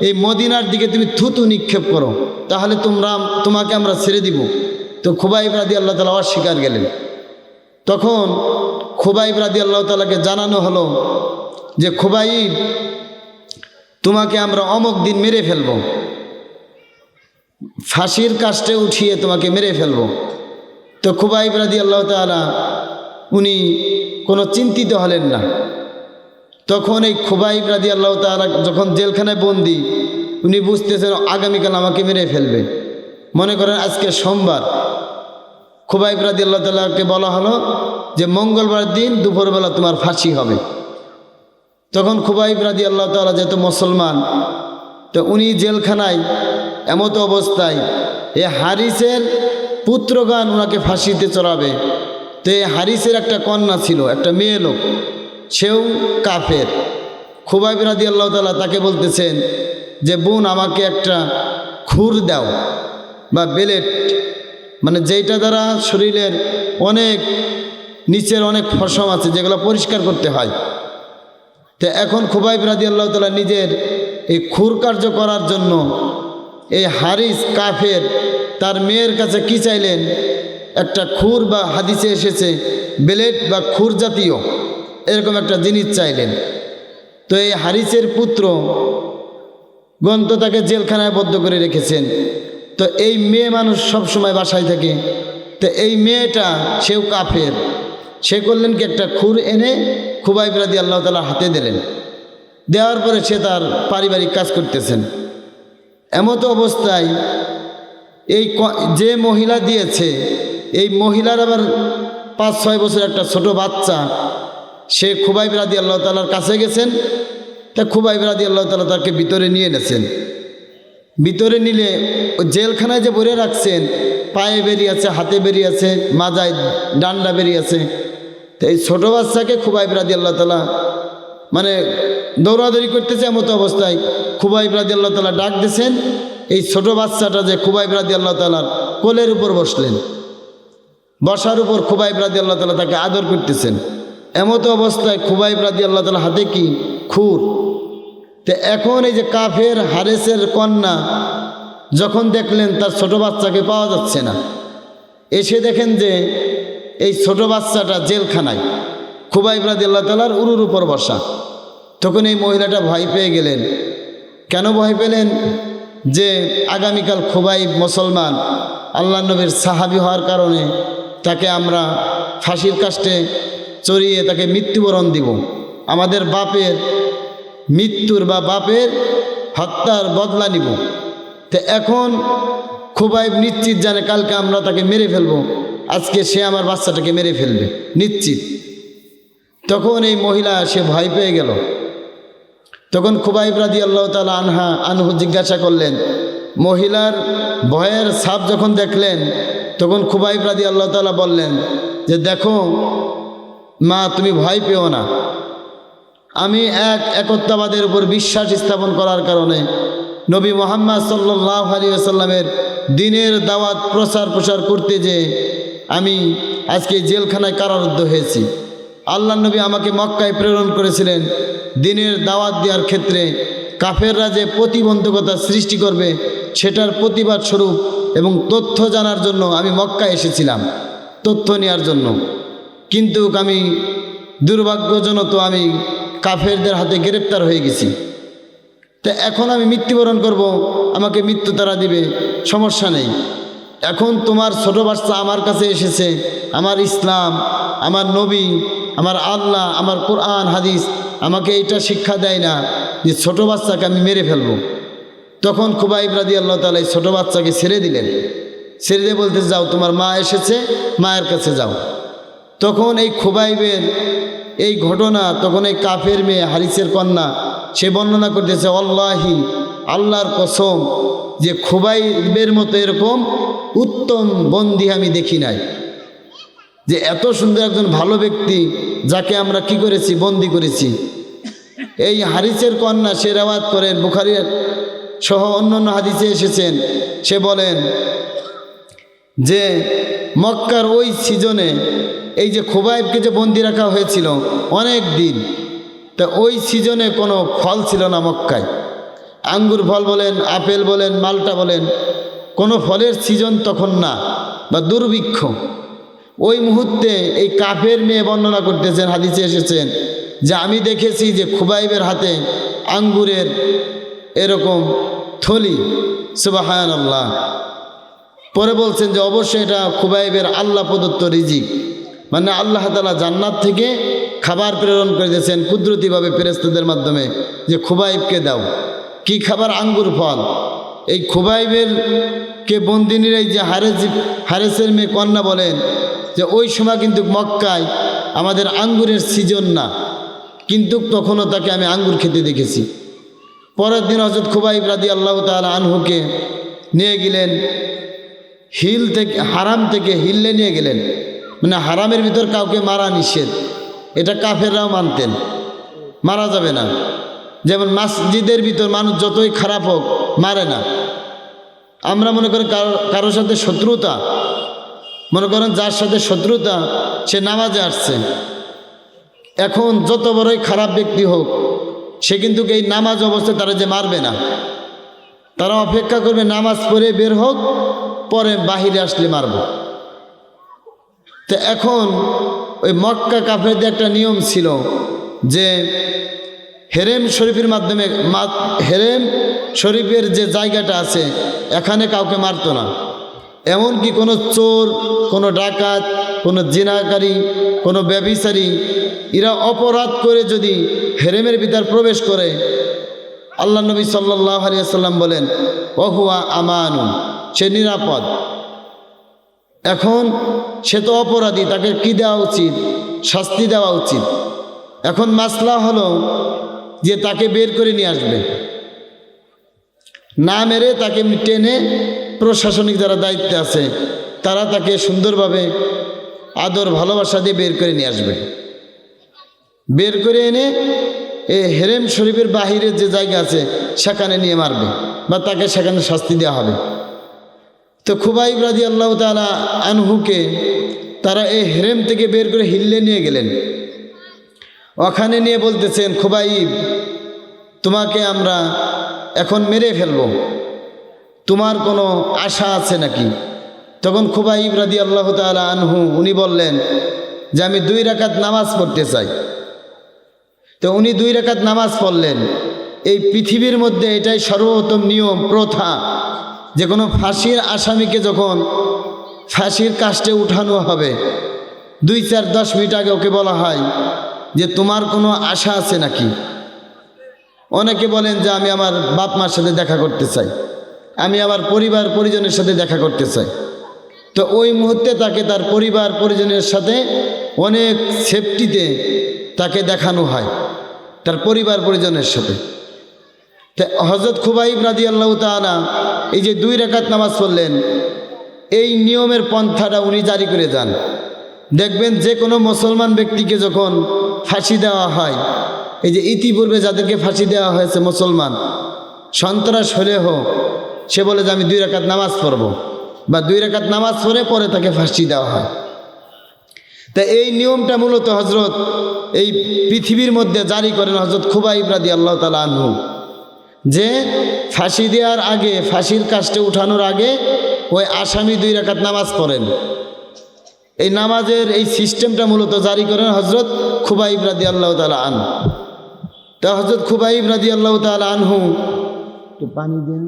এই মদিনার দিকে তুমি থুতু নিক্ষেপ করো, তাহলে তোমাকে আমরা ছেড়ে দিব। তো খুবাইব রাদিয়াল্লাহু তাআলা অস্বীকার গেলেন। তখন খুবাইব রাদিয়াল্লাহু তাআলাকে জানানো হলো যে খুবাইব, তোমাকে আমরা অমুক দিন মেরে ফেলব, ফাঁসির কাস্টে উঠিয়ে তোমাকে মেরে ফেলব। তো খুবাইব রাদিয়াল্লাহু তাআলা উনি কোনো চিন্তিত হলেন না। তখন এই খুবাইব রাদিয়াল্লাহু তাআলা যখন জেলখানায় বন্দি, উনি বুঝতেছেন আগামীকাল আমাকে মেরে ফেলবে। মনে করেন আজকে সোমবার, খুবাইব রাদিয়াল্লাহু তাআলাকে বলা হলো যে মঙ্গলবার দিন দুপুরবেলা তোমার ফাঁসি হবে। তখন খুবাইব রাদিয়াল্লাহু তাআলা যেহেতু মুসলমান, তো উনি জেলখানায় এমতো অবস্থায় এ হারিসের পুত্রগণ ওনাকে ফাঁসিতে চড়াবে। তো এই হারিসের একটা কন্যা ছিল, একটা মেয়ে লোক, সেও কাফের। খুবাইব রাদিয়াল্লাহু তাআলা তাকে বলতেছেন যে বোন, আমাকে একটা খুর দাও বা বেলেট, মানে যেইটা দ্বারা শরীরের অনেক নিচের অনেক ফসম আছে যেগুলো পরিষ্কার করতে হয়। তো এখন খুবাইব রাদিয়াল্লাহু তাআলা নিজের এই খুর কার্য করার জন্য এই হারিস কাফের তার মেয়ের কাছে কি চাইলেন, একটা খুর বা হাদিসে এসেছে বেলেট বা খুর জাতীয় এরকম একটা জিনিস চাইলেন। তো এই হারিসের পুত্র গ্রন্থ তাকে জেলখানায় বদ্ধ করে রেখেছেন। তো এই মেয়ে মানুষ সব সময় বাসায় থাকে। তো এই মেয়েটা সেও কাফের, সে করলেন কি একটা খুর এনে খুবাইব রাদিয়াল্লাহু তাআলা হাতে দিলেন। দেওয়ার পরে সে তার পারিবারিক কাজ করতেছেন। এমতো অবস্থায় এই যে মহিলা দিয়েছে, এই মহিলার আবার 5-6 বছর একটা ছোট বাচ্চা, সে খুবাইব রাদিয়াল্লাহু তাআলার কাছে গেছেন। তা খুবাইব রাদিয়াল্লাহু তাআলা তাকে ভিতরে নিয়ে এনেছেন। ভিতরে নিলে জেলখানায় যে ভরে রাখছেন, পায়ে বেরিয়ে আছে, হাতে বেরিয়ে আছে, মাজায় ডান্ডা বেরিয়ে আছে। তো এই ছোটো বাচ্চাকে খুবাইব রাদিয়াল্লাহু তাআলা মানে দৌড়াদৌড়ি করতেছে। এমতো অবস্থায় খুবাইব রাদিয়াল্লাহু তাআলা ডাক দিয়েছেন। এই ছোট বাচ্চাটা যে খুবাইব রাদিয়াল্লাহু তাআলার কোলের উপর বসলেন, বসার উপর খুবাইব রাদিয়াল্লাহু তাআলা তাকে আদর করতেছেন। এমতো অবস্থায় খুবাইব রাদিয়াল্লাহু তাআলা হাতে কি খুর। তো এখন এই যে কাফের হারেসের কন্যা যখন দেখলেন তার ছোট বাচ্চাকে পাওয়া যাচ্ছে না, এসে দেখেন যে এই ছোট বাচ্চাটা জেলখানায় খুবাইব রাদিয়াল্লাহু তাআলার উরুর উপর বসা। তখন এই মহিলাটা ভয় পেয়ে গেলেন। কেন ভয় পেলেন? যে আগামীকাল খুবাইব মুসলমান, আল্লাহ নবীর সাহাবী হওয়ার কারণে তাকে আমরা ফাঁসির কাস্টে চড়িয়ে তাকে মৃত্যুবরণ দিব, আমাদের বাপের মৃত্যুর বা বাপের হত্যার বদলা নিব। তো এখন খুবাইব নিশ্চিত জানে কালকে আমরা তাকে মেরে ফেলবো, আজকে সে আমার বাচ্চাটাকে মেরে ফেলবে নিশ্চিত। তখন এই মহিলা সে ভয় পেয়ে গেল। তখন খুবাইব রাদিয়াল্লাহু তাআলা আনহু জিজ্ঞাসা করলেন মহিলার ভয়ের ছাপ যখন দেখলেন তখন খুবাইব রাদিয়াল্লাহু তাআলা বললেন যে দেখো মা, তুমি ভয় পেও না, আমি একত্ববাদের উপর বিশ্বাস স্থাপন করার কারণে নবী মুহাম্মদ সাল্লাল্লাহু আলাইহি ওয়াসাল্লামের দ্বীনের দাওয়াত প্রসার করতে যে আমি আজকে জেলখানায় কারারুদ্ধ হয়েছি। আল্লাহ নবী আমাকে মক্কায় প্রেরণ করেছিলেন দ্বীনের দাওয়াত দেওয়ার ক্ষেত্রে কাফেররা যে প্রতিবন্ধকতা সৃষ্টি করবে সেটার প্রতিবাদ স্বরূপ এবং তথ্য জানার জন্য আমি মক্কায় এসেছিলাম, তথ্য নেওয়ার জন্য। কিন্তু আমি দুর্ভাগ্যজনক আমি কাফেরদের হাতে গ্রেপ্তার হয়ে গেছি। তা এখন আমি মৃত্যুবরণ করব, আমাকে মৃত্যু তারা দিবে, সমস্যা নেই। এখন তোমার ছোট বাচ্চা আমার কাছে এসেছে, আমার ইসলাম, আমার নবী, আমার আল্লাহ, আমার কোরআন হাদিস আমাকে এইটা শিক্ষা দেয় না যে ছোট বাচ্চাকে আমি মেরে ফেলব। তখন খুবাইব রাদিয়াল্লাহু তাআলা এই ছোট বাচ্চাকে ছেড়ে দিলেন। ছেড়ে দিয়ে বলতে, যাও তোমার মা এসেছে, মায়ের কাছে যাও। তখন এই খুবাইবের এই ঘটনা তখন এই কাফের মেয়ে হারিসের কন্যা সে বর্ণনা করতেছে, আল্লাহি, আল্লাহর কসম, যে খুবাইবের মতো এরকম উত্তম বন্দী আমি দেখি নাই। যে এত সুন্দর একজন ভালো ব্যক্তি যাকে আমরা কি করেছি, বন্দী করেছি। এই হারিসের কন্যা সে রেওয়ায়াত করেন, বুখারী সহ অন্যান্য হাদিসে এসেছেন, সে বলেন যে মক্কার ওই সিজনে এই যে খুবাইবকে যে বন্দী রাখা হয়েছিল অনেক দিন, তা ওই সিজনে কোনো ফল ছিল না মক্কায়। আঙ্গুর ফল বলেন, আপেল বলেন, মালটা বলেন, কোনো ফলের সিজন তখন না, বা দুর্ভিক্ষ। ওই মুহূর্তে এই কাফের মেয়ে বর্ণনা করতেছেন, হাদিসে এসেছেন যে আমি দেখেছি যে খুবাইবের হাতে আঙ্গুরের এরকম থলি, সুবহানাল্লাহ। পরে বলছেন যে অবশ্যই এটা খুবাইবের আল্লাহ প্রদত্ত রিজিক, মানে আল্লাহ তাআলা জান্নাত থেকে খাবার প্রেরণ করে দিয়েছেন কুদরতিভাবে ফেরেশতাদের মাধ্যমে, যে খুবাইবকে দাও। কি খাবার? আঙ্গুর ফল। এই খুবাইবের কে বন্দিনীর এই যে হারেসের মেয়ে কন্যা বলেন যে ওই সময় কিন্তু মক্কায় আমাদের আঙ্গুরের সিজন না, কিন্তু তখনও তাকে আমি আঙ্গুর খেতে দেখেছি। পরের দিন হযরত খুবাইব রাদিয়াল্লাহু তাআলা আনহুকে নিয়ে গেলেন হিল থেকে, হারাম থেকে হিল্লে নিয়ে গেলেন। মানে হারামের ভিতর কাউকে মারা নিষেধ, এটা কাফেররাও মানতেন, মারা যাবে না। যেমন মসজিদের ভিতর মানুষ যতই খারাপ হোক মারে না। আমরা মনে করি কারোর সাথে শত্রুতা, মনে করেন যার সাথে শত্রুতা সে নামাজে আসছে, এখন যত বড়ই খারাপ ব্যক্তি হোক সে কিন্তু এই নামাজ অবস্থায় তারা যে মারবে না, তারা অপেক্ষা করবে নামাজ পড়ে বের হোক, পরে বাহিরে আসলে মারব। তো এখন ওই মক্কা কাফেরদের একটা নিয়ম ছিল যে হেরেম শরীফের মাধ্যমে, হেরেম শরীফের যে জায়গাটা আছে এখানে কাউকে মারতো না। এমনকি কোনো চোর, কোনো ডাকাত, কোনো জিনাকারী, কোনো ব্যভিচারী এরা অপরাধ করে যদি হেরেমের ভিতর প্রবেশ করে, আল্লাহ নবী সাল্লাল্লাহু আলাইহি ওয়াসাল্লাম বলেন ওহুয়া আমানুন, সে নিরাপদ। এখন সে তো অপরাধী, তাকে কি দেওয়া উচিত? শাস্তি দেওয়া উচিত। এখন মাসলা হলো যে তাকে বের করে নিয়ে আসবে, না মেরে তাকে টেনে প্রশাসনিক যারা দায়িত্বে আছে তারা তাকে সুন্দরভাবে আদর ভালোবাসা দিয়ে বের করে নিয়ে আসবে। বের করে এনে এই হেরেম শরীফের বাহিরের যে জায়গা আছে সেখানে নিয়ে মারবে, বা তাকে সেখানে শাস্তি দেওয়া হবে। তো খুবাইব রাদিয়াল্লাহু তাআলা আনহুকে তারা এই হেরেম থেকে বের করে হিল্লে নিয়ে গেলেন। ওখানে নিয়ে বলতেছেন, খুবাইব, তোমাকে আমরা এখন মেরে ফেলব, তোমার কোনো আশা আছে নাকি? তখন খুবাইব রাদিয়াল্লাহু তাআলা আনহু উনি বললেন যে আমি 2 রাকাত নামাজ পড়তে চাই। তো উনি 2 রাকাত নামাজ পড়লেন। এই পৃথিবীর মধ্যে এটাই সর্বোত্তম নিয়ম, প্রথা, যে কোনো ফাঁসির আসামিকে যখন ফাঁসির কাস্টে উঠানো হবে 2-4-10 মিনিট আগে ওকে বলা হয় যে তোমার কোনো আশা আছে নাকি? অনেকে বলেন যে আমি আমার বাপ মার সাথে দেখা করতে চাই, আমি আমার পরিবার পরিজনের সাথে দেখা করতে চাই। তো ওই মুহূর্তে তাকে তার পরিবার পরিজনের সাথে অনেক সেফটিতে তাকে দেখানো হয়, তার পরিবার পরিজনের সাথে। তো হযরত খুবাইব রাদিয়াল্লাহু তাআলা এই যে 2 রাকাত নামাজ পড়লেন, এই নিয়মের পন্থাটা উনি জারি করে যান। দেখবেন যে কোনো মুসলমান ব্যক্তিকে যখন ফাঁসি দেওয়া হয়, এই যে ইতিপূর্বে যাদেরকে ফাঁসি দেওয়া হয়েছে মুসলমান, সন্ত্রাস হলেও সে বলে যে আমি 2 রাকাত নামাজ পড়ব, বা 2 রাকাত নামাজ পরে তাকে ফাঁসি দেওয়া হয়। তা এই নিয়মটা মূলত হজরত এই পৃথিবীর মধ্যে জারি করেন হজরত খুবাইব রাদিয়াল্লাহু তাআলা আনহু, যে ফাঁসি দেওয়ার আগে, ফাঁসির কাস্টে উঠানোর আগে ওই আসামি 2 রাকাত নামাজ পড়েন। এই নামাজের এই সিস্টেমটা মূলত জারি করেন হজরত খুবাইব রাদিয়াল্লাহু তাআলা আনহু। তা হজরত খুবাইব রাদিয়াল্লাহু তাআলা আনহু, তো পানি দেন,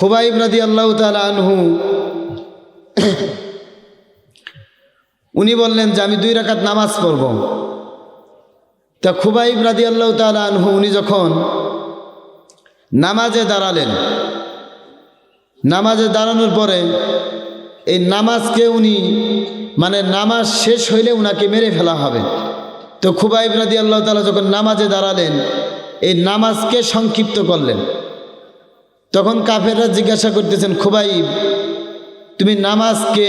খুবাইব রাদিয়াল্লাহু তাআলা আনহু উনি বললেন যে আমি 2 রাকাত নামাজ পড়ব। তা খুবাইব রাদিয়াল্লাহু তাআলা আনহু উনি যখন নামাজে দাঁড়ালেন, নামাজে দাঁড়ানোর পরে এই নামাজকে উনি মানে নামাজ শেষ হইলে উনাকে মেরে ফেলা হবে। তো খুবাইব রাদিয়াল্লাহু তাআলা যখন নামাজে দাঁড়ালেন, এই নামাজকে সংক্ষিপ্ত করলেন। তখন কাফেররা জিজ্ঞাসা করতেছেন, খুবাইব তুমি নামাজকে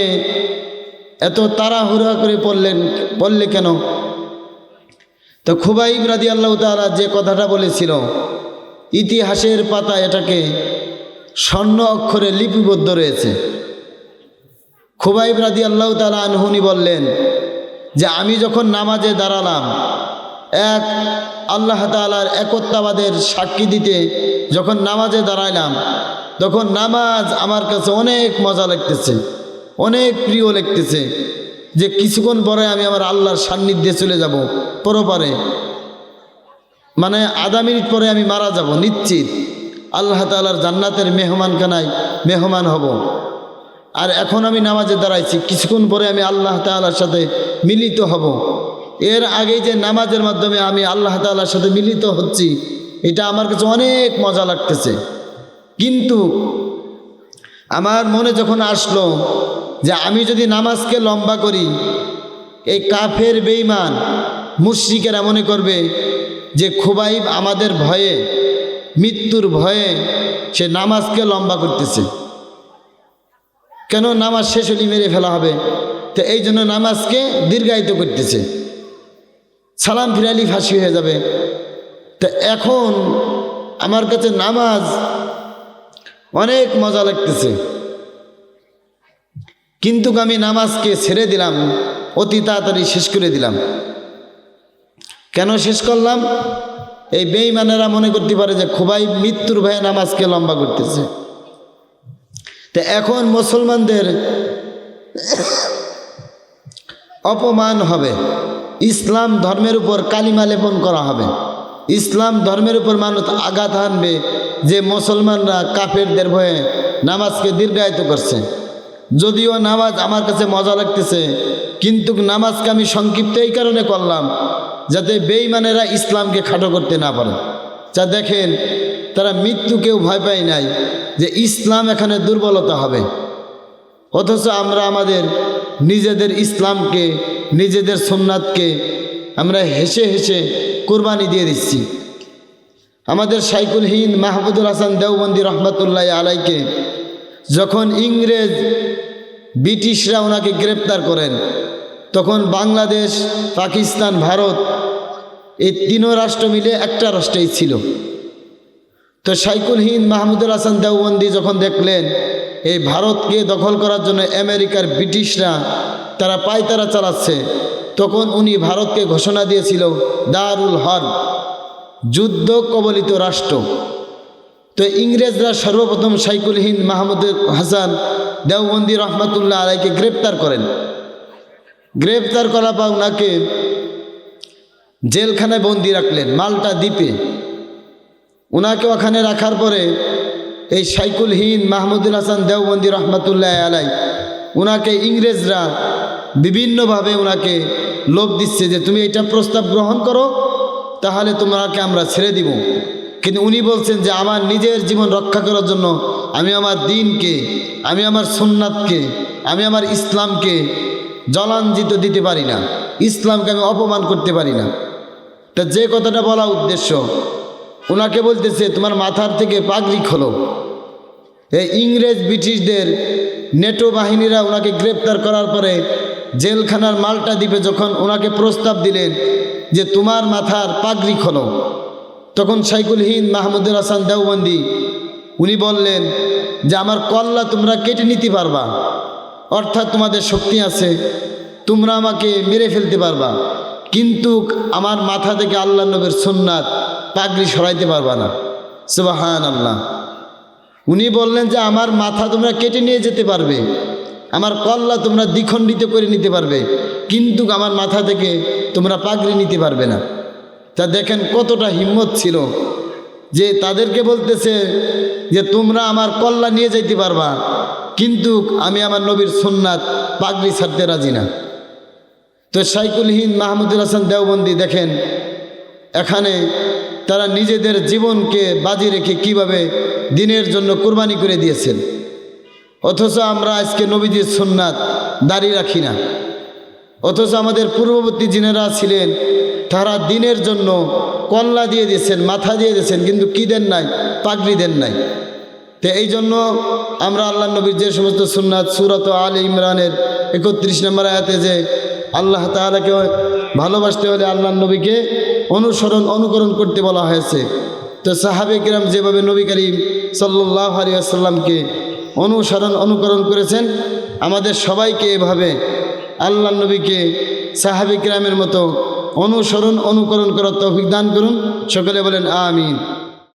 এত তাড়াহুড়া করে পড়লে কেন? তো খুবাইব রাদিয়াল্লাহু তাআলা যে কথাটা বলেছিল, ইতিহাসের পাতা এটাকে স্বর্ণ অক্ষরে লিপিবদ্ধ রয়েছে। খুবাইব রাদিয়াল্লাহু তাআলা আনহু বললেন যে আমি যখন নামাজে দাঁড়ালাম, এক আল্লাহ তাআলার একত্ববাদের সাক্ষী দিতে যখন নামাজে দাঁড়াইলাম, তখন নামাজ আমার কাছে অনেক মজা লাগতেছে, অনেক প্রিয় লাগতেছে, যে কিছুক্ষণ পরে আমি আমার আল্লাহর সান্নিধ্যে চলে যাব পরপারে, মানে আধা মিনিট পরে আমি মারা যাব নিশ্চিত, আল্লাহ তাআলার জান্নাতের মেহমানখানায় মেহমান হব। আর এখন আমি নামাজে দাঁড়াইছি, কিছুক্ষণ পরে আমি আল্লাহ তাআলার সাথে মিলিত হব। এর আগে যে নামাজের মাধ্যমে আমি আল্লাহ তাআলার সাথে মিলিত হচ্ছি, এটা আমার কাছে অনেক মজা লাগতেছে। কিন্তু আমার মনে যখন আসলো যে আমি যদি নামাজকে লম্বা করি, এই কাফের বেঈমান মুশরিকেরা মনে করবে যে খুবাইব আমাদের ভয়ে, মৃত্যুর ভয়ে সে নামাজকে লম্বা করতেছে, কেন নামাজ শেষ হলে মেরে ফেলা হবে। তো এই জন্য নামাজকে দীর্ঘায়িত করতেছে, সালাম ফিরালি ফাঁসি হয়ে যাবে। তো এখন আমার কাছে নামাজ অনেক মজা লাগতেছে, কিন্তু আমি নামাজকে ছেড়ে দিলাম, অতি তাড়াতাড়ি শেষ করে দিলাম। কেন শেষ করলাম? এই বেঈমানেরা মনে করতে পারে যে খুবাইব মৃত্যুর ভয়ে নামাজকে লম্বা করতেছে। তো এখন মুসলমানদের অপমান হবে, ইসলাম ধর্মের উপর কালিমা লেপন করা হবে, ইসলাম ধর্মের উপর মানুষ আঘাত হানবে যে মুসলমানরা কাফেরদের ভয়ে নামাজকে দীর্ঘায়িত করছে। যদিও নামাজ আমার কাছে মজা লাগতেছে, কিন্তু নামাজকে আমি সংক্ষিপ্ত এই কারণে করলাম যাতে বেঈমানেরা ইসলামকে খাটো করতে না পারে। যা দেখেন তারা মৃত্যুকেও ভয় পায় নাই যে ইসলাম এখানে দুর্বলতা হবে, অথচ আমরা আমাদের নিজেদের ইসলামকে, নিজেদের সুন্নাতকে আমরা হেসে হেসে কুরবানি দিয়ে দিচ্ছি। আমাদের শাইখুল হিন্দ মাহমুদুল হাসান দেওবন্দি রহমতুল্লাহ আলাইকে যখন ইংরেজ ব্রিটিশরা ওনাকে গ্রেপ্তার করেন, তখন বাংলাদেশ, পাকিস্তান, ভারত এই 3 রাষ্ট্র মিলে একটা রাষ্ট্রেই ছিল। তো শাইখুল হিন্দ মাহমুদুল হাসান দেওবন্দি যখন দেখলেন এই ভারতকে দখল করার জন্য আমেরিকার ব্রিটিশরা তারা পায়তারা চালাচ্ছে, তখন উনি ভারতকে ঘোষণা দিয়েছিল দারুল হর্ব, যুদ্ধ কবলিত রাষ্ট্র। তো ইংরেজরা সর্বপ্রথম শাইখুল হিন্দ মাহমুদুল হাসান দেওবন্দি রহমতুল্লাহ আলাইকে গ্রেপ্তার করেন। গ্রেপ্তার করার পর ওনাকে জেলখানায় বন্দি রাখলেন মাল্টা দ্বীপে। ওনাকে ওখানে রাখার পরে এই শাইখুল হিন্দ মাহমুদুল হাসান দেওবন্দি রহমতুল্লাহ আলাই ওনাকে ইংরেজরা বিভিন্নভাবে ওনাকে লোভ দিচ্ছে যে তুমি এটা প্রস্তাব গ্রহণ করো, তাহলে তোমাকে আমরা ছেড়ে দিব। কিন্তু উনি বলছেন যে আমার নিজের জীবন রক্ষা করার জন্য আমি আমার দ্বীনকে, আমি আমার সুন্নাতকে, আমি আমার ইসলামকে জলাঞ্জিত দিতে পারি না, ইসলামকে আমি অপমান করতে পারি না। তা যে কথাটা বলা উদ্দেশ্য, ওনাকে বলতেছে তোমার মাথার থেকে পাগড়ি খোলো। এই ইংরেজ ব্রিটিশদের নেটো বাহিনীরা ওনাকে গ্রেপ্তার করার পরে জেলখানার মাল্টা দ্বীপে যখন ওনাকে প্রস্তাব দিলেন যে তোমার মাথার পাগড়ি খোলো, তখন শাইখুল হিন্দ মাহমুদুল হাসান দেওবন্দি উনি বললেন যে আমার কল্লা তোমরা কেটে নিতে পারবা, অর্থাৎ তোমাদের শক্তি আছে, তোমরা আমাকে মেরে ফেলতে পারবা, কিন্তু আমার মাথা থেকে আল্লাহ নবীর সুন্নাত পাগড়ি সরাইতে পারবা না। সুবহানাল্লাহ। উনি বললেন যে আমার মাথা তোমরা কেটে নিয়ে যেতে পারবে, আমার কল্লা তোমরা দ্বিখণ্ডিত করে নিতে পারবে, কিন্তু আমার মাথা থেকে তোমরা পাগড়ি নিতে পারবে না। তা দেখেন কতটা হিম্মত ছিল যে তাদেরকে বলতেছে যে তোমরা আমার কল্লা নিয়ে যাইতে পারবা, কিন্তু আমি আমার নবীর সুন্নাত পাগড়ি ছাড়তে রাজি না। তো শাইখুল হিন্দ মাহমুদুল হাসান দেওবন্দি দেখেন এখানে তারা নিজেদের জীবনকে বাজি রেখে কিভাবে দিনের জন্য কুরবানি করে দিয়েছেন। অথচ আমরা আজকে নবীজির সুন্নাত দাঁড়ি রাখি না। অথচ আমাদের পূর্ববর্তী যিনারা ছিলেন তারা দিনের জন্য কল্লা দিয়ে দিয়েছেন, মাথা দিয়ে দিয়েছেন, কিন্তু কি দেন নাই? পাগড়ি দেন নাই। তো এই জন্য আমরা আল্লাহ নবীর যে সমস্ত সুন্নাত সূরাত আলে ইমরানের 31 নম্বর আয়াতে যে আল্লাহ তাআলাকে ভালোবাসতে হলে আল্লাহ নবীকে অনুকরণ করতে বলা হয়েছে। তো সাহাবে কিরাম যেভাবে নবী করিম সাল্লাল্লাহু আলাইহি ওয়াসাল্লামকে অনুকরণ করেছেন, আমাদের সবাইকে এভাবে আল্লাহ নবীকে সাহাবে কিরামের মতো অনুকরণ করার তৌফিক দান করুন। সকলে বলেন আমিন।